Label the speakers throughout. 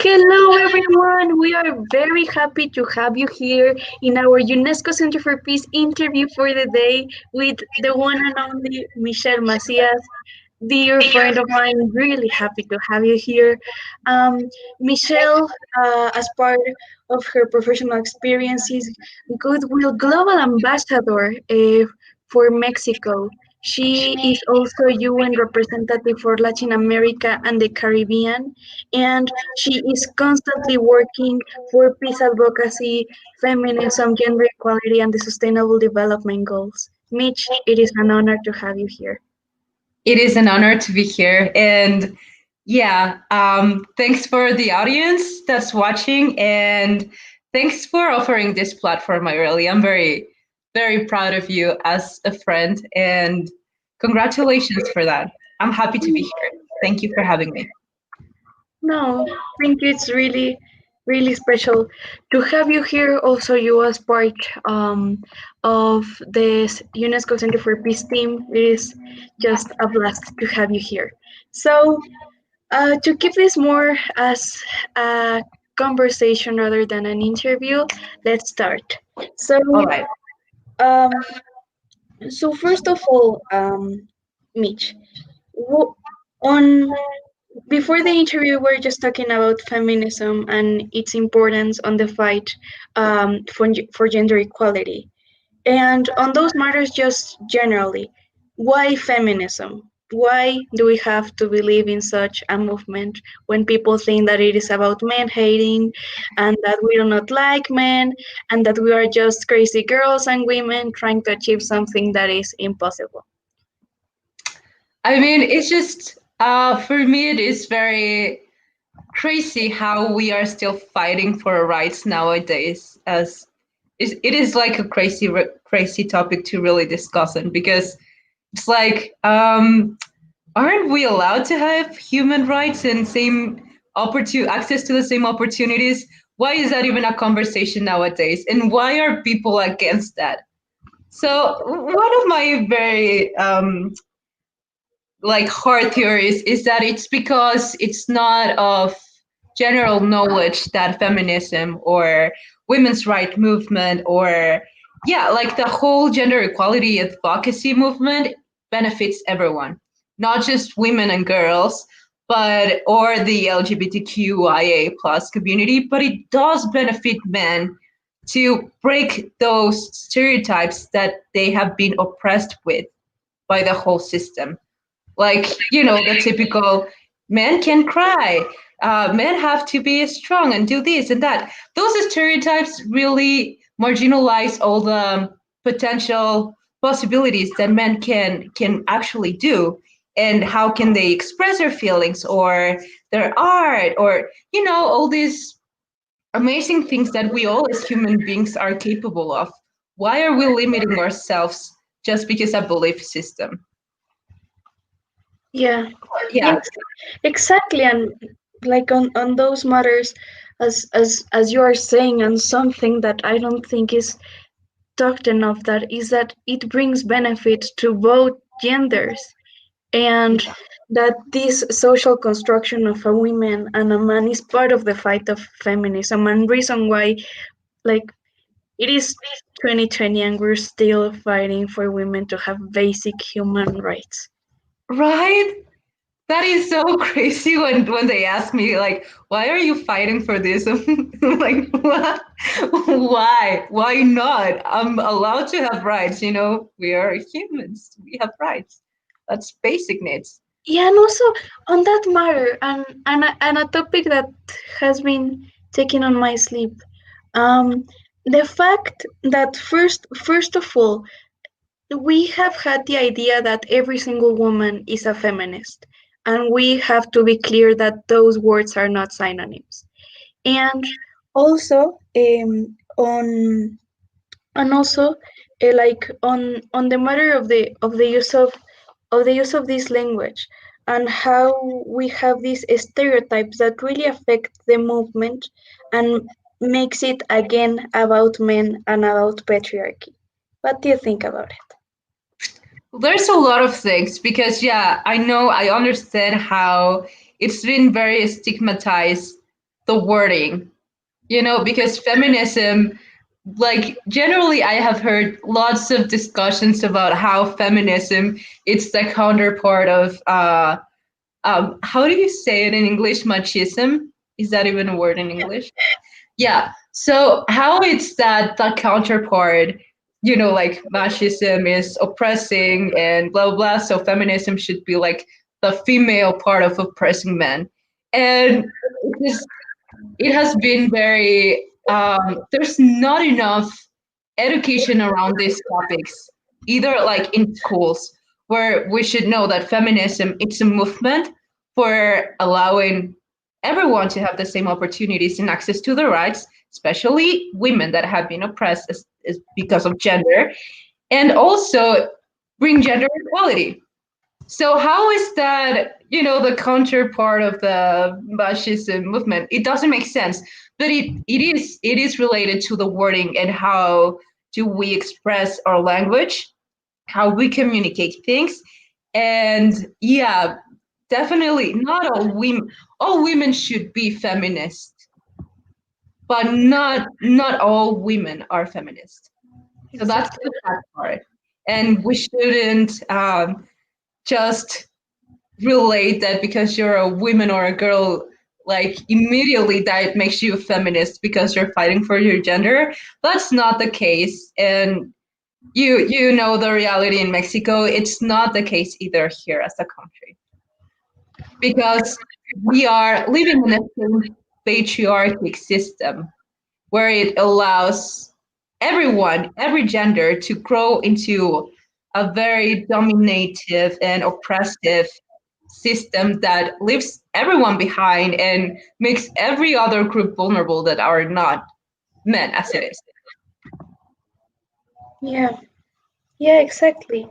Speaker 1: Hello, everyone. We are very happy to have you here in our UNESCO Center for Peace interview for the day with the one and only Michelle Macías. Dear friend of mine, really happy to have you here. Michelle, as part of her professional experiences, Goodwill Global Ambassador for Mexico. She is also UN representative for Latin America and the Caribbean, and she is constantly working for peace advocacy, feminism, gender equality, and the sustainable development goals. Mitch, it is an honor to have you here.
Speaker 2: It is an honor to be here. And thanks for the audience that's watching. And thanks for offering this platform, I'm very, very proud of you as a friend. And congratulations for that. I'm happy to be here. Thank you for having me.
Speaker 1: No, thank you. It's really, really special to have you here. Also, you as part of this UNESCO Center for Peace team. It is just a blast to have you here. So, to keep this more as a conversation rather than an interview, let's start. So,
Speaker 2: All right.
Speaker 1: um, so first of all, Mitch, w- on before the interview, we are just talking about feminism and its importance on the fight for gender equality. And on those matters, just generally, why feminism? Why do we have to believe in such a movement when people think that it is about men hating and that we do not like men and that we are just crazy girls and women trying to achieve something that is impossible?
Speaker 2: I mean, it's just, for me, it is very crazy how we are still fighting for our rights nowadays. As it is like a crazy topic to really discuss on because it's like, aren't we allowed to have human rights and same access to the same opportunities? Why is that even a conversation nowadays? And why are people against that? So one of my very like hard theories is that it's because it's not of general knowledge that feminism or women's right movement or like the whole gender equality advocacy movement benefits everyone, not just women and girls, but or the LGBTQIA plus community, but it does benefit men to break those stereotypes that they have been oppressed with by the whole system, like the typical men can cry, men have to be strong and do this and that. Those stereotypes really marginalize all the potential possibilities that men can actually do, and how can they express their feelings or their art or all these amazing things that we all as human beings are capable of. Why are we limiting ourselves just because of belief system?
Speaker 1: Yeah,
Speaker 2: Yeah.
Speaker 1: yes, exactly. And like on those matters, as you are saying, and something that I don't think is talked enough, that is that it brings benefit to both genders, and that this social construction of a woman and a man is part of the fight of feminism and reason why, like, it is 2020 and we're still fighting for women to have basic human rights.
Speaker 2: Right? That is so crazy when they ask me like, why are you fighting for this? I'm like, what? Why? Why not? I'm allowed to have rights, We are humans. We have rights. That's basic needs.
Speaker 1: Yeah, and also on that matter, and a topic that has been taken on my sleep, um, the fact that first of all, we have had the idea that every single woman is a feminist, and we have to be clear that those words are not synonyms. And also, also, like on the matter of the use of this language and how we have these stereotypes that really affect the movement and makes it again about men and about patriarchy. What do you think about it?
Speaker 2: There's a lot of things because, I know, I understand how it's been very stigmatized the wording, because feminism, like generally I have heard lots of discussions about how feminism it's the counterpart of how do you say it in English, machism? Is that even a word in English? Yeah. So how it's that counterpart, like machism is oppressing and blah blah blah. So feminism should be like the female part of oppressing men. And it has been very there's not enough education around these topics, either like in schools, where we should know that feminism it's a movement for allowing everyone to have the same opportunities and access to the rights, especially women that have been oppressed as because of gender, and also bring gender equality. So how is that, the counterpart of the fascism movement? It doesn't make sense, but it is related to the wording and how do we express our language, how we communicate things, and yeah, definitely not all women should be feminist, but not all women are feminist. So that's
Speaker 1: Exactly.
Speaker 2: the sad part, and we shouldn't just relate that because you're a woman or a girl, like immediately that makes you a feminist because you're fighting for your gender. That's not the case. And you know the reality in Mexico, it's not the case either here as a country, because we are living in a same patriarchic system where it allows everyone, every gender, to grow into a very dominative and oppressive system that leaves everyone behind and makes every other group vulnerable that are not men as it is.
Speaker 1: Yeah. Yeah, exactly.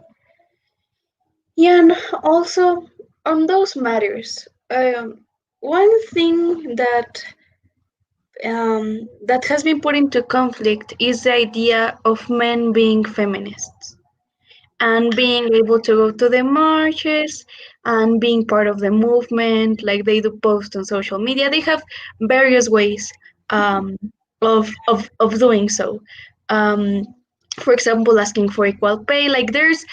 Speaker 1: Yeah, and also on those matters, one thing that has been put into conflict is the idea of men being feminists and being able to go to the marches and being part of the movement, like they do post on social media. They have various ways um, of doing so. Um, for example, asking for equal pay. Like there's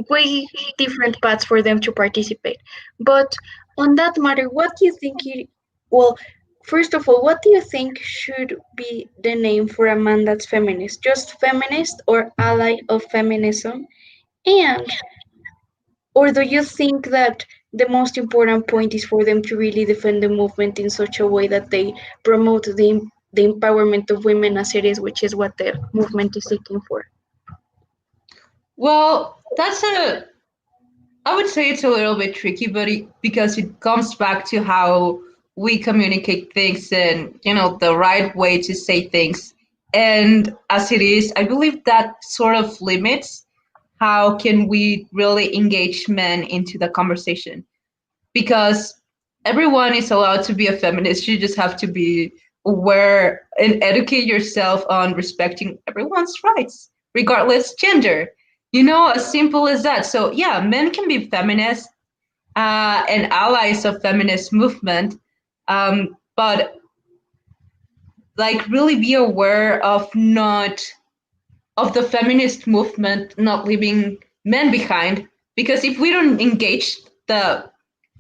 Speaker 1: way different paths for them to participate. But on that matter, what do you think well, first of all, what do you think should be the name for a man that's feminist? Just feminist or ally of feminism? And or do you think that the most important point is for them to really defend the movement in such a way that they promote the empowerment of women as it is, which is what the movement is seeking for?
Speaker 2: Well, I would say it's a little bit tricky, but because it comes back to how we communicate things and, the right way to say things. And as it is, I believe that sort of limits how can we really engage men into the conversation, because everyone is allowed to be a feminist. You just have to be aware and educate yourself on respecting everyone's rights, regardless gender. As simple as that. So yeah, men can be feminists and allies of feminist movement, but like really be aware of the feminist movement not leaving men behind, because if we don't engage the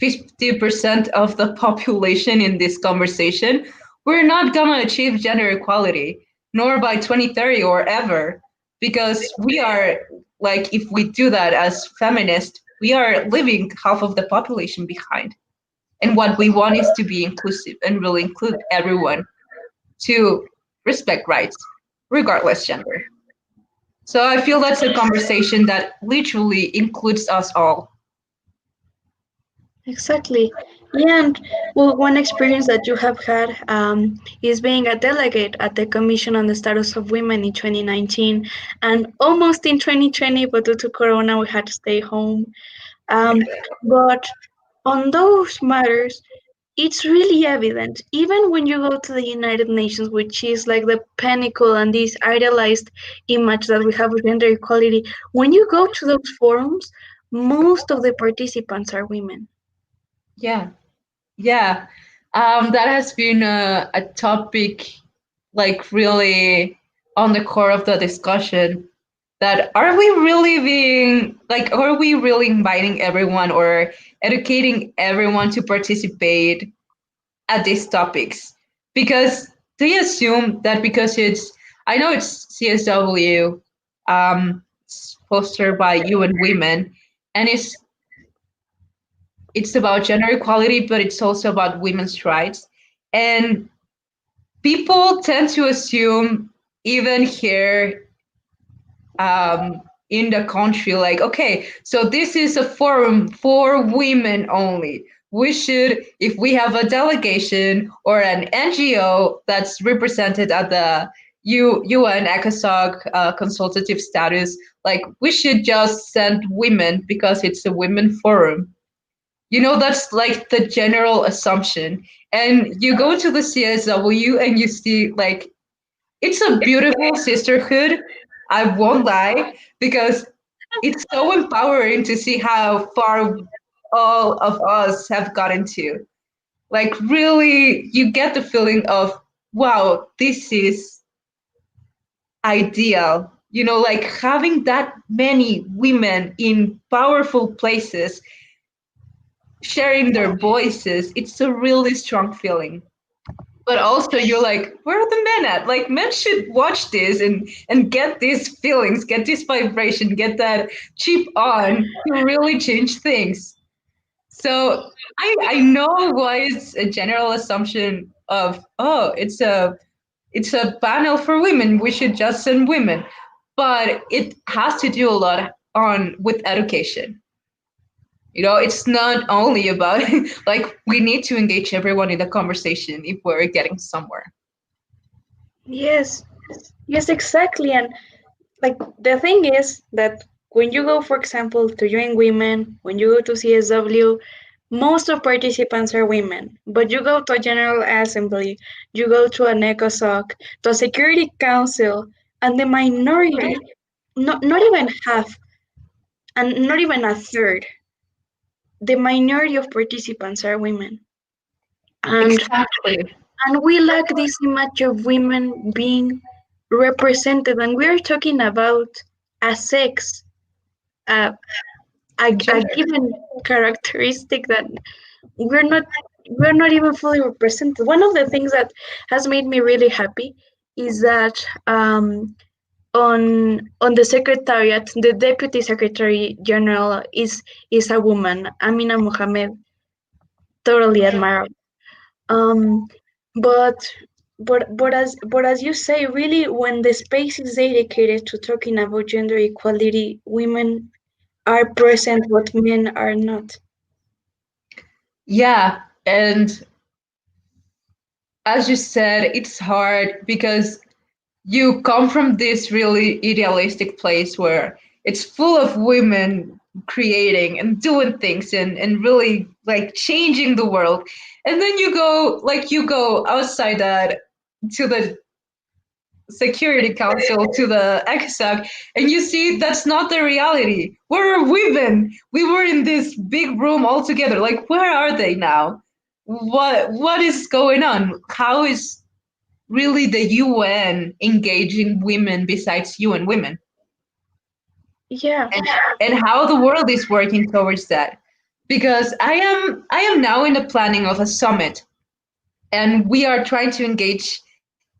Speaker 2: 50% of the population in this conversation, we're not going to achieve gender equality, nor by 2030 or ever, because we are, like, if we do that as feminists, we are leaving half of the population behind. And what we want is to be inclusive and really include everyone to respect rights, regardless gender. So I feel that's a conversation that literally includes us all.
Speaker 1: Exactly. Yeah, and well, one experience that you have had is being a delegate at the Commission on the Status of Women in 2019 and almost in 2020, but due to Corona, we had to stay home. Um, but on those matters, it's really evident, even when you go to the United Nations, which is like the pinnacle and this idealized image that we have of gender equality, when you go to those forums, most of the participants are women.
Speaker 2: Yeah, yeah. That has been a topic like really on the core of the discussion. That are we really being like, are we really inviting everyone or educating everyone to participate at these topics? Because they assume that because it's, I know it's CSW, it's fostered by UN Women, and it's about gender equality, but it's also about women's rights. And people tend to assume, even here in the country, like, okay, so this is a forum for women only. We should, if we have a delegation or an NGO that's represented at the UN ECOSOC consultative status, like we should just send women because it's a women forum. That's like the general assumption. And you go to the CSW and you see like it's a beautiful sisterhood. I won't lie, because it's so empowering to see how far all of us have gotten to. Like, really, you get the feeling of, wow, this is ideal. Like having that many women in powerful places sharing their voices, it's a really strong feeling. But also you're like, where are the men at? Like, men should watch this and get these feelings, get this vibration, get that chip on to really change things. So I know why it's a general assumption of, oh, it's a panel for women, we should just send women. But it has to do a lot on with education. It's not only about like we need to engage everyone in the conversation if we're getting somewhere.
Speaker 1: Yes, yes, exactly. And like the thing is that when you go, for example, to join women, when you go to CSW, most of participants are women. But you go to a general assembly, you go to an ECOSOC, to a security council, and the minority, not even half, and not even a third, the minority of participants are women. And
Speaker 2: Exactly.
Speaker 1: and we lack this image of women being represented, and we're talking about a sex, uh, a
Speaker 2: Gender.
Speaker 1: given characteristic that we're not we're not even fully represented. One of the things that has made me really happy is that on the secretariat, the deputy secretary general is a woman, Amina Mohammed, totally admirable. Um, but but as you say, really, when the space is dedicated to talking about gender equality, women are present, but men are not.
Speaker 2: Yeah. And as you said, it's hard because you come from this really idealistic place where it's full of women creating and doing things and really like changing the world. And then you go outside that to the Security Council, to the ECSAC, and you see that's not the reality. Where are women? We were in this big room all together. Like, where are they now? What is going on? How is really the UN engaging women besides UN Women?
Speaker 1: Yeah.
Speaker 2: And how the world is working towards that? Because I am now in the planning of a summit, and we are trying to engage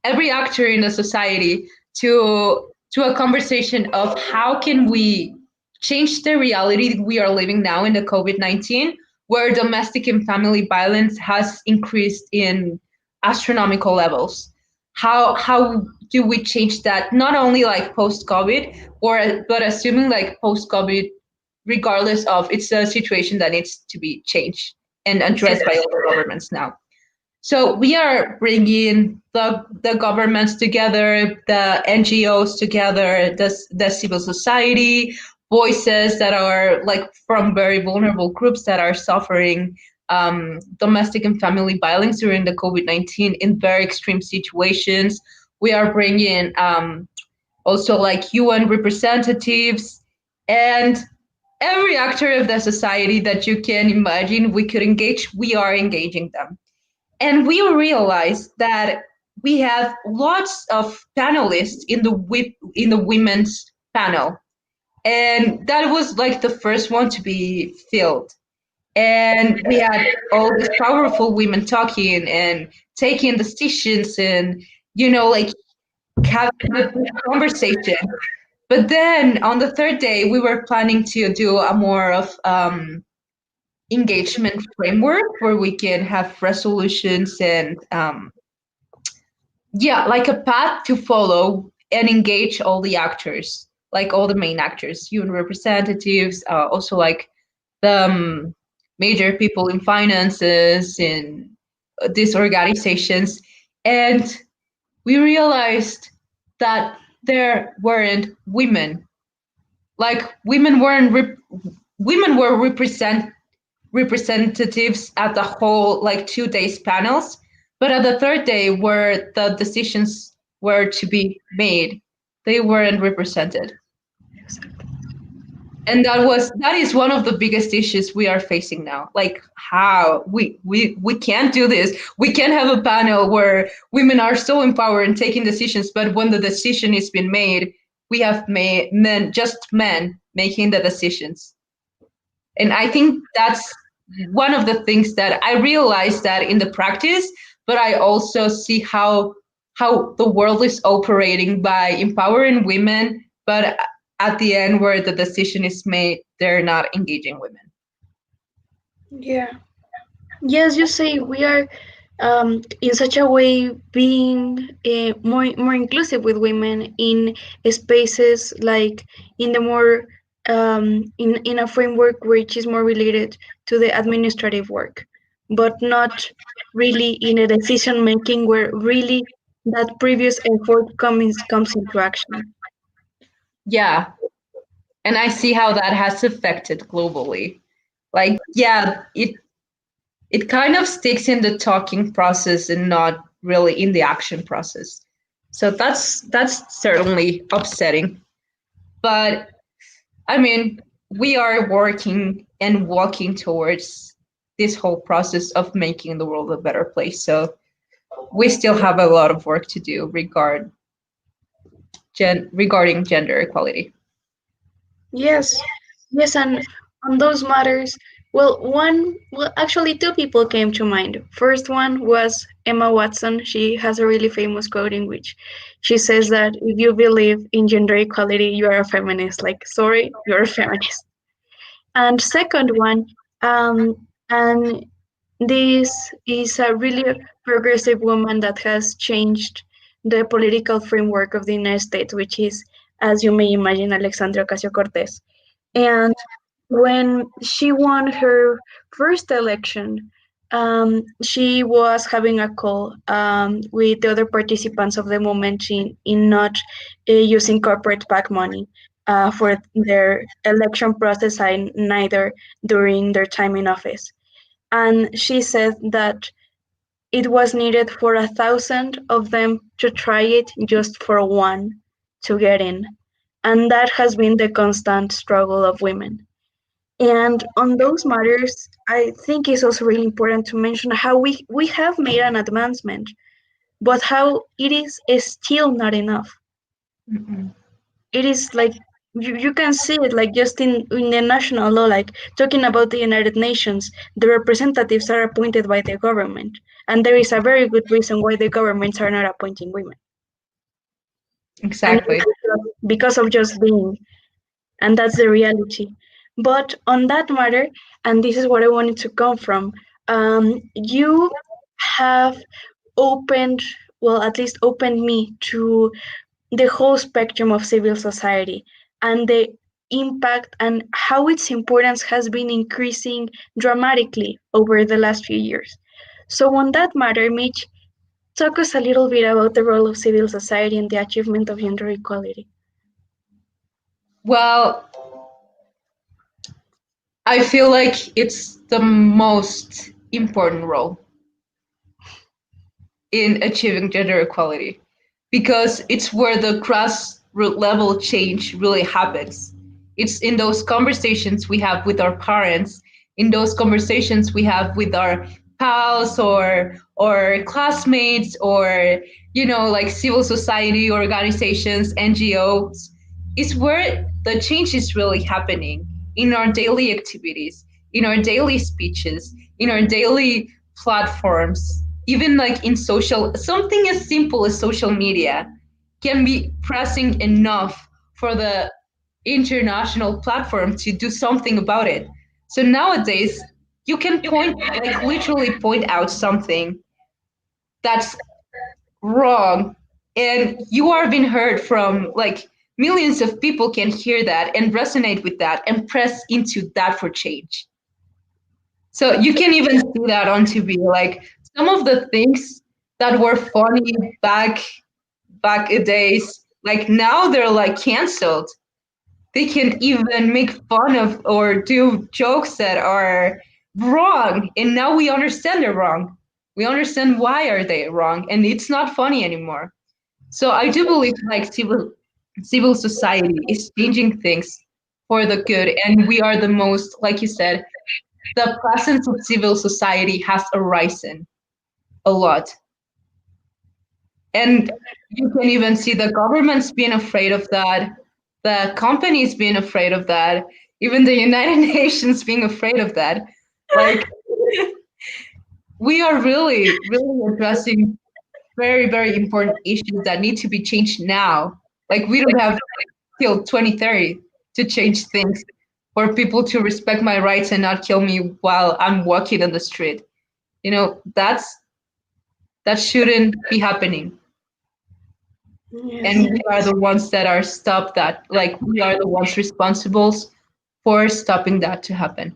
Speaker 2: every actor in the society to a conversation of how can we change the reality we are living now in the COVID-19, where domestic and family violence has increased in astronomical levels. How do we change that, not only like post COVID, or but assuming like post COVID, regardless of, it's a situation that needs to be changed and addressed by all the governments now. So we are bringing the governments together, the NGOs together, the civil society, voices that are like from very vulnerable groups that are suffering domestic and family violence during the COVID-19 in very extreme situations. We are bringing also like UN representatives and every actor of the society that you can imagine we could engage, we are engaging them. And we realized that we have lots of panelists in the women's panel, and that was like the first one to be filled. And we had all these powerful women talking and taking decisions, and like having a good conversation. But then on the third day, we were planning to do a more of engagement framework where we can have resolutions and yeah, like a path to follow and engage all the actors, like all the main actors, UN representatives, also like the major people in finances in these organizations. And we realized that there weren't women. Like women were representatives at the whole like 2 days panels, but at the third day where the decisions were to be made, they weren't represented. And that is one of the biggest issues we are facing now. Like how we can't do this. We can't have a panel where women are so empowered and taking decisions, but when the decision is being made, we have men making the decisions. And I think that's one of the things that I realize that in the practice, but I also see how the world is operating by empowering women, but at the end where the decision is made, they're not engaging women.
Speaker 1: Yeah. Yes, you say we are in such a way being more inclusive with women in spaces like in the more in a framework which is more related to the administrative work, but not really in a decision making where really that previous effort comes into action.
Speaker 2: Yeah. And I see how that has affected globally. Like, yeah, it kind of sticks in the talking process and not really in the action process. So that's certainly upsetting. But I mean, we are working and walking towards this whole process of making the world a better place. So we still have a lot of work to do regarding gender equality.
Speaker 1: Yes, yes, and on those matters, well, actually, two people came to mind. First one was Emma Watson. She has a really famous quote in which she says that if you believe in gender equality, you are a feminist. Like, sorry, you're a feminist. And second one, and this is a really progressive woman that has changed the political framework of the United States, which is, as you may imagine, Alexandria Ocasio-Cortez. And when she won her first election, she was having a call with the other participants of the movement in not using corporate PAC money for their election process and neither during their time in office. And she said that it was needed for 1,000 of them to try it just for one to get in. And that has been the constant struggle of women. And on those matters, I think it's also really important to mention how we have made an advancement, but how it is still not enough.
Speaker 2: Mm-mm.
Speaker 1: It is like you can see it like just in the national law, like talking about the United Nations, the representatives are appointed by the government. And there is a very good reason why the governments are not appointing women. And
Speaker 2: Exactly.
Speaker 1: because of just being, and that's the reality. But on that matter, and this is what I wanted to come from, you have opened, well, at least opened me to the whole spectrum of civil society and the impact and how its importance has been increasing dramatically over the last few years. So, on that matter, Mitch, talk us a little bit about the role of civil society in the achievement of gender equality.
Speaker 2: Well, I feel like it's the most important role in achieving gender equality because it's where the grassroots level change really happens. It's in those conversations we have with our parents, in those conversations we have with our pals or classmates or like civil society organizations, NGOs, is where the change is really happening in our daily activities, in our daily speeches, in our daily platforms, even like in social, something as simple as social media can be pressing enough for the international platform to do something about it. So nowadays, you can point, like literally point out something that's wrong, and you are being heard from like millions of people can hear that and resonate with that and press into that for change. So you can even see that on TV. Like some of the things that were funny back in days, like now they're like canceled. They can even make fun of or do jokes that are wrong, and now we understand they're wrong. We understand why are they wrong, and it's not funny anymore. So I do believe like civil society is changing things for the good, and we are the most, like you said, the presence of civil society has arisen a lot. And you can even see the governments being afraid of that, the companies being afraid of that, even the United Nations being afraid of that. Like, we are really, really addressing very, very important issues that need to be changed now. Like, we don't have till 2030 to change things for people to respect my rights and not kill me while I'm walking on the street. That shouldn't be happening.
Speaker 1: Yes.
Speaker 2: And we are the ones that are stop that, like we are the ones responsible for stopping that to happen.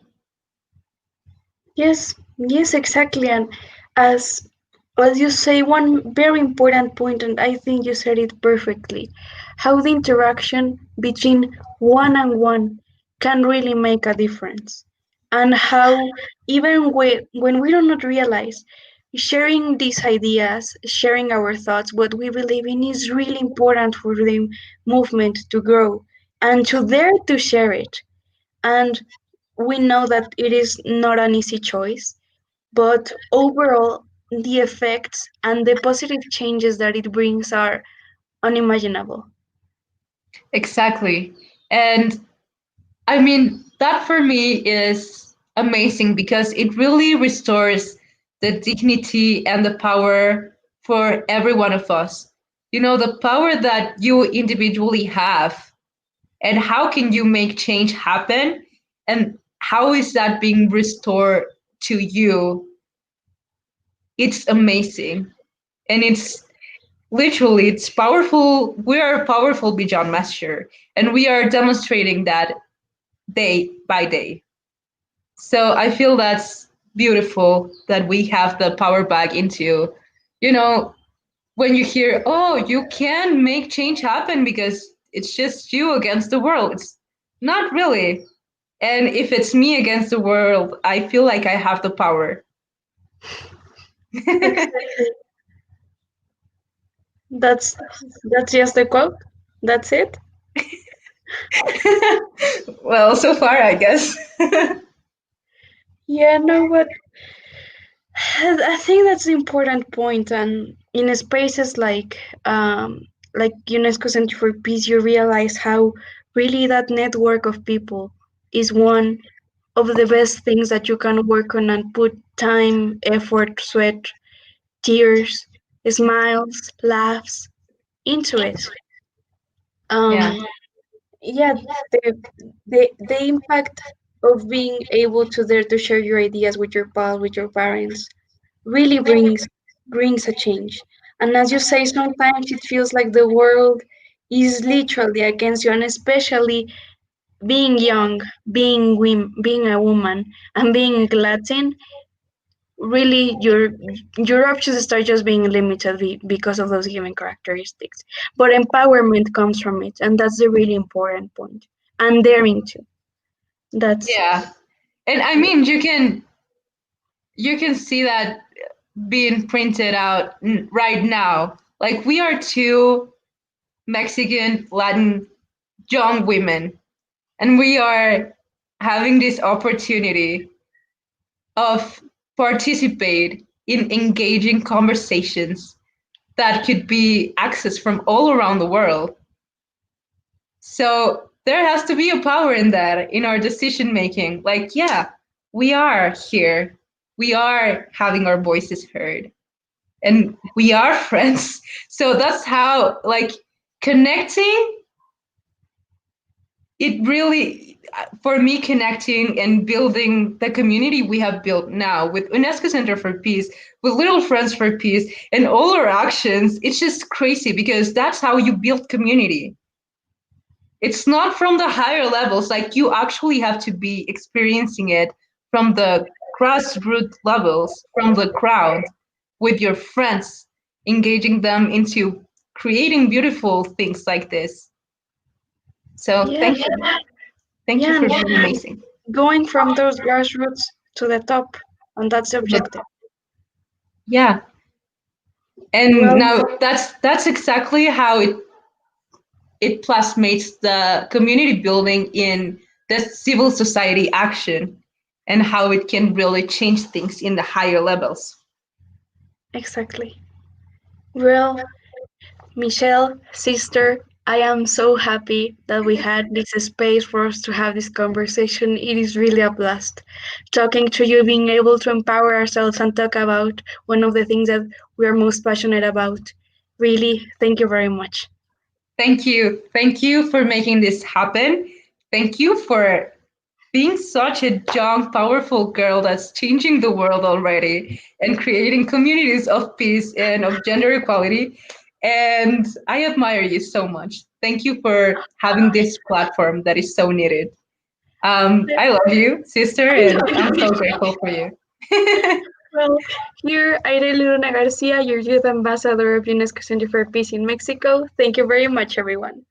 Speaker 1: Yes, yes, exactly. And as as you say, one very important point, and I think you said it perfectly, how the interaction between one and one can really make a difference. And how even when we do not realize, sharing these ideas, sharing our thoughts, what we believe in is really important for the movement to grow and to dare to share it. And we know that it is not an easy choice, but overall, the effects and the positive changes that it brings are unimaginable.
Speaker 2: Exactly. And I mean, that for me is amazing because it really restores the dignity and the power for every one of us. The power that you individually have, and how can you make change happen, and how is that being restored to you? It's amazing. And it's powerful. We are powerful beyond measure, and we are demonstrating that day by day. So I feel that's beautiful that we have the power back into, you know when you hear, oh, you can make change happen because it's just you against the world. It's not really. And if it's me against the world, I feel like I have the power.
Speaker 1: Exactly. That's just the quote. That's it.
Speaker 2: Well, so far, I guess.
Speaker 1: Yeah, no, but I think that's the important point. And in spaces like UNESCO Center for Peace, you realize how really that network of people is one of the best things that you can work on and put time, effort, sweat, tears, smiles, laughs into it.
Speaker 2: Yeah.
Speaker 1: Um, yeah, the impact of being able to dare to share your ideas with your pals, with your parents, really brings a change. And as you say, sometimes it feels like the world is literally against you, and especially being young, being a woman, and being Latin, really your options start just being limited because of those given characteristics. But empowerment comes from it, and that's the really important point. And daring to. That's
Speaker 2: Yeah. And I mean, you can see that being printed out right now. Like we are two Mexican Latin young women, and we are having this opportunity of participate in engaging conversations that could be accessed from all around the world. So there has to be a power in that, in our decision making. Like, yeah, we are here. We are having our voices heard and we are friends. So that's how, like, connecting, it really, for me, connecting and building the community we have built now with UNESCO Center for Peace, with Little Friends for Peace, and all our actions, it's just crazy because that's how you build community. It's not from the higher levels, like you actually have to be experiencing it from the grassroots levels, from the crowd, with your friends, engaging them into creating beautiful things like this. So
Speaker 1: Yeah,
Speaker 2: thank you. Thank you
Speaker 1: yeah,
Speaker 2: for
Speaker 1: and
Speaker 2: being amazing.
Speaker 1: going from those grassroots to the top, and that's the
Speaker 2: But
Speaker 1: objective.
Speaker 2: yeah, and
Speaker 1: Well,
Speaker 2: now that's exactly how it plasmates the community building in the civil society action and how it can really change things in the higher levels.
Speaker 1: exactly. Well, Michelle, sister, I am so happy that we had this space for us to have this conversation. It is really a blast talking to you, being able to empower ourselves and talk about one of the things that we are most passionate about. Really, thank you very much.
Speaker 2: Thank you. Thank you for making this happen. Thank you for being such a young, powerful girl that's changing the world already and creating communities of peace and of gender equality. And I admire you so much. Thank you for having this platform that is so needed. I love you, sister, and I'm so grateful for you.
Speaker 1: Well, here, Aire Luna Garcia, your youth ambassador of UNESCO Center for Peace in Mexico. Thank you very much, everyone.